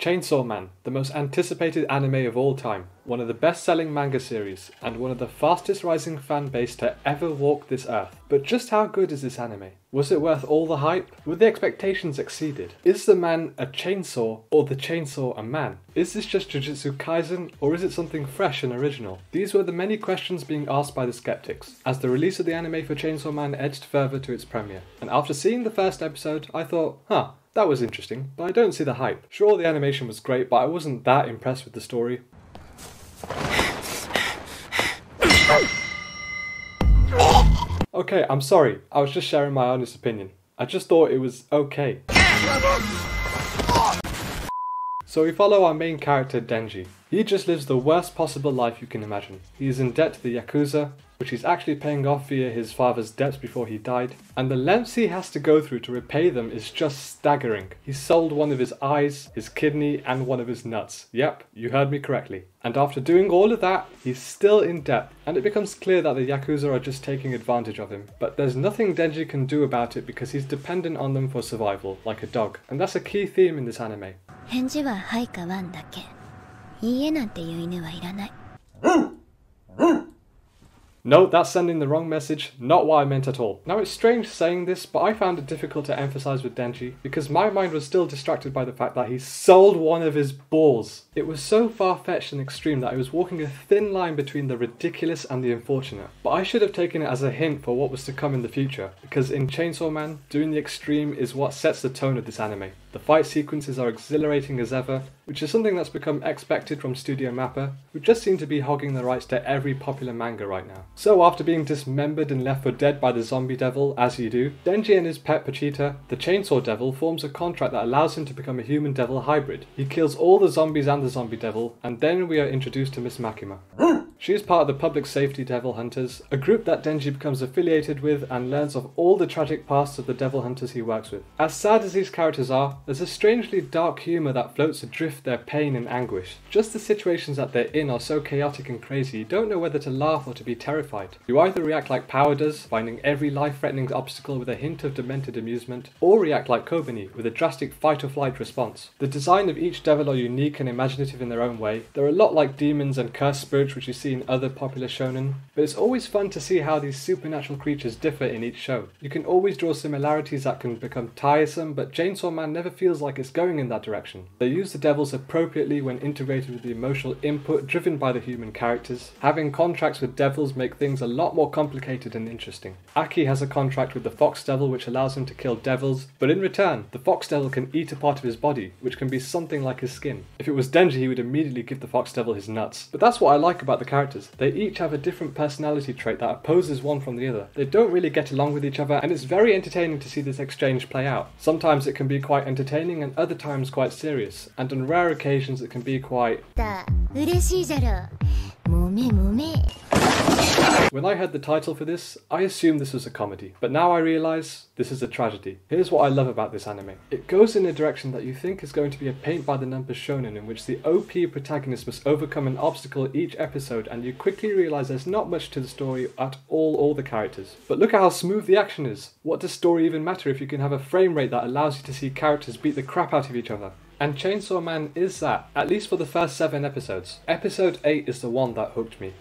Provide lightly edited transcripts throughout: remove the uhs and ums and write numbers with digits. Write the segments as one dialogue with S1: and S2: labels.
S1: Chainsaw Man, the most anticipated anime of all time, one of the best-selling manga series, and one of the fastest rising fan base to ever walk this earth. But just how good is this anime? Was it worth all the hype? Were the expectations exceeded? Is the man a chainsaw, or the chainsaw a man? Is this just Jujutsu Kaisen, or is it something fresh and original? These were the many questions being asked by the skeptics, as the release of the anime for Chainsaw Man edged further to its premiere. And after seeing the first episode, I thought, that was interesting, but I don't see the hype. Sure, the animation was great, but I wasn't that impressed with the story. Okay, I'm sorry, I was just sharing my honest opinion. I just thought it was okay. So we follow our main character, Denji. He just lives the worst possible life you can imagine. He is in debt to the Yakuza, which he's actually paying off via his father's debts before he died, and the lengths he has to go through to repay them is just staggering. He sold one of his eyes, his kidney, and one of his nuts. Yep, you heard me correctly. And after doing all of that, he's still in debt, and it becomes clear that the Yakuza are just taking advantage of him. But there's nothing Denji can do about it because he's dependent on them for survival, like a dog. And that's a key theme in this anime.
S2: 返事ははいかワンだけ。いいえなんていう犬はいらない。
S1: No, that's sending the wrong message, not what I meant at all. Now it's strange saying this, but I found it difficult to emphasize with Denji, because my mind was still distracted by the fact that he sold one of his balls. It was so far-fetched and extreme that I was walking a thin line between the ridiculous and the unfortunate. But I should have taken it as a hint for what was to come in the future, because in Chainsaw Man, doing the extreme is what sets the tone of this anime. The fight sequences are exhilarating as ever, which is something that's become expected from Studio Mappa, who just seem to be hogging the rights to every popular manga right now. So after being dismembered and left for dead by the zombie devil, as you do, Denji and his pet Pochita, the Chainsaw Devil, forms a contract that allows him to become a human-devil hybrid. He kills all the zombies and the zombie devil, and then we are introduced to Miss Makima. She is part of the Public Safety Devil Hunters, a group that Denji becomes affiliated with and learns of all the tragic pasts of the Devil Hunters he works with. As sad as these characters are, there's a strangely dark humour that floats adrift their pain and anguish. Just the situations that they're in are so chaotic and crazy you don't know whether to laugh or to be terrified. You either react like Power does, finding every life-threatening obstacle with a hint of demented amusement, or react like Kobani, with a drastic fight-or-flight response. The design of each devil are unique and imaginative in their own way. They're a lot like demons and cursed spirits which you see in other popular shonen, but it's always fun to see how these supernatural creatures differ in each show. You can always draw similarities that can become tiresome, but Chainsaw Man never feels like it's going in that direction. They use the devils appropriately when integrated with the emotional input driven by the human characters. Having contracts with devils make things a lot more complicated and interesting. Aki has a contract with the Fox Devil which allows him to kill devils, but in return, the Fox Devil can eat a part of his body, which can be something like his skin. If it was Denji, he would immediately give the Fox Devil his nuts. But that's what I like about the characters. They each have a different personality trait that opposes one from the other. They don't really get along with each other, and it's very entertaining to see this exchange play out. Sometimes it can be quite entertaining and other times quite serious, and on rare occasions it can be quite... When I heard the title for this, I assumed this was a comedy, but now I realise this is a tragedy. Here's what I love about this anime. It goes in a direction that you think is going to be a paint-by-the-numbers shonen in which the OP protagonist must overcome an obstacle each episode, and you quickly realise there's not much to the story at all or the characters. But look at how smooth the action is. What does story even matter if you can have a frame rate that allows you to see characters beat the crap out of each other? And Chainsaw Man is that, at least for the first 7 episodes. Episode 8 is the one that hooked me.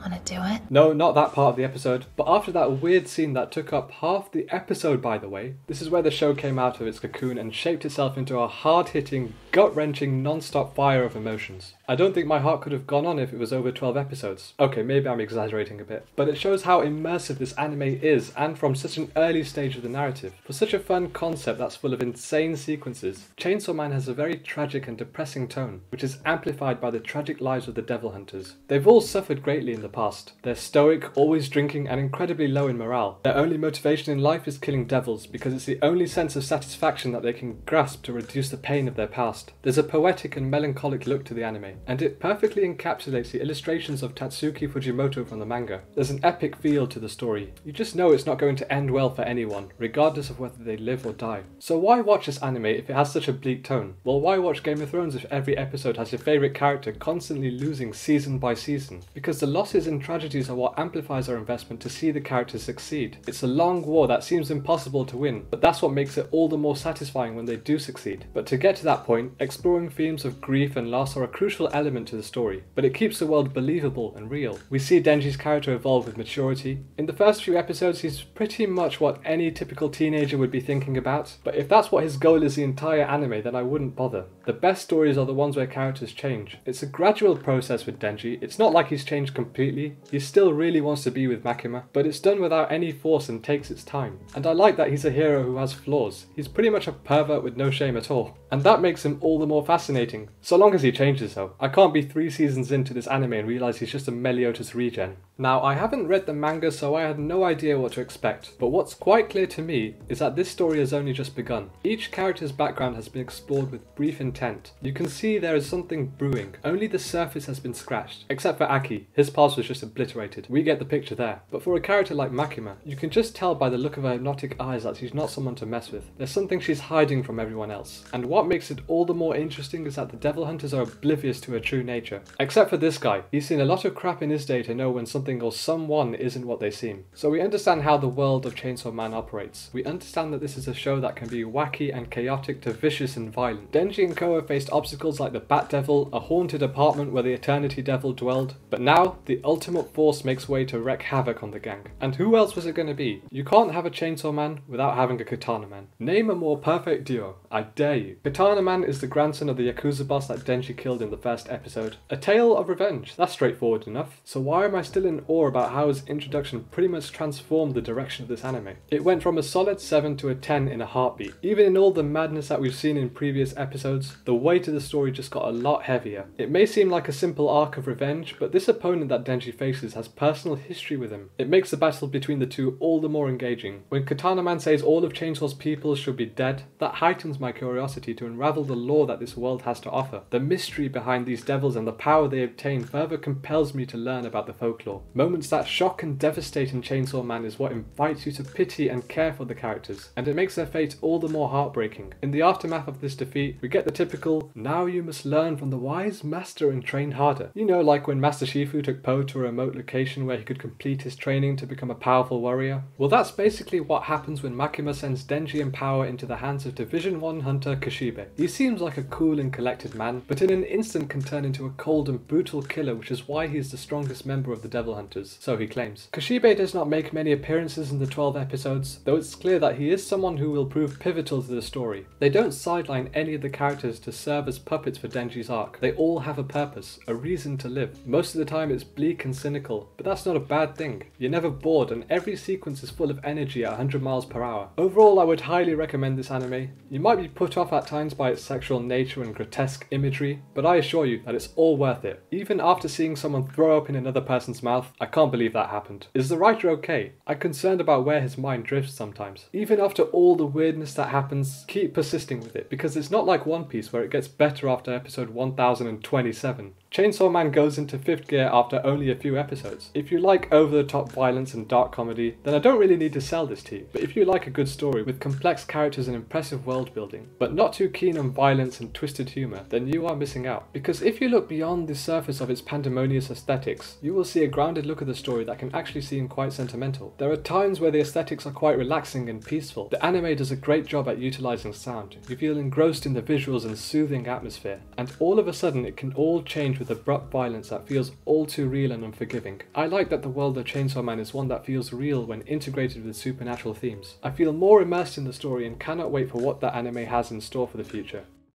S2: Wanna do it?
S1: No, not that part of the episode, but after that weird scene that took up half the episode, by the way, this is where the show came out of its cocoon and shaped itself into a hard-hitting, gut-wrenching, non-stop fire of emotions. I don't think my heart could have gone on if it was over 12 episodes. Okay, maybe I'm exaggerating a bit, but it shows how immersive this anime is, and from such an early stage of the narrative. For such a fun concept that's full of insane sequences, Chainsaw Man has a very tragic and depressing tone, which is amplified by the tragic lives of the Devil Hunters. They've all suffered greatly in the past. They're stoic, always drinking, and incredibly low in morale. Their only motivation in life is killing devils, because it's the only sense of satisfaction that they can grasp to reduce the pain of their past. There's a poetic and melancholic look to the anime. and it perfectly encapsulates the illustrations of Tatsuki Fujimoto from the manga. There's an epic feel to the story. You just know it's not going to end well for anyone, regardless of whether they live or die. So why watch this anime if it has such a bleak tone? Well, why watch Game of Thrones if every episode has your favourite character constantly losing season by season? Because the losses and tragedies are what amplifies our investment to see the characters succeed. It's a long war that seems impossible to win, but that's what makes it all the more satisfying when they do succeed. But to get to that point, exploring themes of grief and loss are a crucial element to the story, but it keeps the world believable and real. We see Denji's character evolve with maturity. In the first few episodes, he's pretty much what any typical teenager would be thinking about, but if that's what his goal is the entire anime, then I wouldn't bother. The best stories are the ones where characters change. It's a gradual process with Denji. It's not like he's changed completely. He still really wants to be with Makima, but it's done without any force and takes its time. And I like that he's a hero who has flaws. He's pretty much a pervert with no shame at all. And that makes him all the more fascinating. So long as he changes though. I can't be 3 seasons into this anime and realise he's just a Meliodas regen. Now, I haven't read the manga, so I had no idea what to expect, but what's quite clear to me is that this story has only just begun. Each character's background has been explored with brief intent. You can see there is something brewing, only the surface has been scratched. Except for Aki, his past was just obliterated. We get the picture there. But for a character like Makima, you can just tell by the look of her hypnotic eyes that she's not someone to mess with. There's something she's hiding from everyone else. And what makes it all the more interesting is that the Devil Hunters are oblivious to her true nature. Except for this guy, he's seen a lot of crap in his day to know when something or someone isn't what they seem. So we understand how the world of Chainsaw Man operates. We understand that this is a show that can be wacky and chaotic to vicious and violent. Denji and Koa faced obstacles like the Bat Devil, a haunted apartment where the Eternity Devil dwelled, but now the ultimate force makes way to wreak havoc on the gang. And who else was it going to be? You can't have a Chainsaw Man without having a Katana Man. Name a more perfect duo, I dare you. Katana Man is the grandson of the Yakuza boss that Denji killed in the first episode. A tale of revenge. That's straightforward enough. So why am I still in awe about how his introduction pretty much transformed the direction of this anime? It went from a solid 7 to a 10 in a heartbeat. Even in all the madness that we've seen in previous episodes, the weight of the story just got a lot heavier. It may seem like a simple arc of revenge, but this opponent that Denji faces has personal history with him. It makes the battle between the two all the more engaging. When Katana Man says all of Chainsaw's people should be dead, that heightens my curiosity to unravel the lore that this world has to offer. The mystery behind these devils and the power they obtain further compels me to learn about the folklore. Moments that shock and devastate in Chainsaw Man is what invites you to pity and care for the characters, and it makes their fate all the more heartbreaking. In the aftermath of this defeat, we get the typical, now you must learn from the wise master and train harder. You know, like when Master Shifu took Po to a remote location where he could complete his training to become a powerful warrior. Well, that's basically what happens when Makima sends Denji and power into the hands of Division 1 hunter Kishibe. He seems like a cool and collected man, but in an instant can turn into a cold and brutal killer, which is why he is the strongest member of the Devil Hunters, so he claims. Kishibe does not make many appearances in the 12 episodes, though it's clear that he is someone who will prove pivotal to the story. They don't sideline any of the characters to serve as puppets for Denji's arc. They all have a purpose, a reason to live. Most of the time it's bleak and cynical, but that's not a bad thing. You're never bored and every sequence is full of energy at 100 miles per hour. Overall, I would highly recommend this anime. You might be put off at times by its sexual nature and grotesque imagery, but I assure you that it's all worth it. Even after seeing someone throw up in another person's mouth, I can't believe that happened. Is the writer okay? I'm concerned about where his mind drifts sometimes. Even after all the weirdness that happens, keep persisting with it, because it's not like One Piece where it gets better after episode 1027. Chainsaw Man goes into 5th gear after only a few episodes. If you like over-the-top violence and dark comedy, then I don't really need to sell this to you. But if you like a good story with complex characters and impressive world building, but not too keen on violence and twisted humour, then you are missing out. Because if you look beyond the surface of its pandemonious aesthetics, you will see a grounded look at the story that can actually seem quite sentimental. There are times where the aesthetics are quite relaxing and peaceful. The anime does a great job at utilising sound. You feel engrossed in the visuals and soothing atmosphere, and all of a sudden it can all change with abrupt violence that feels all too real and unforgiving. I like that the world of Chainsaw Man is one that feels real when integrated with supernatural themes. I feel more immersed in the story and cannot wait for what that anime has in store for the future.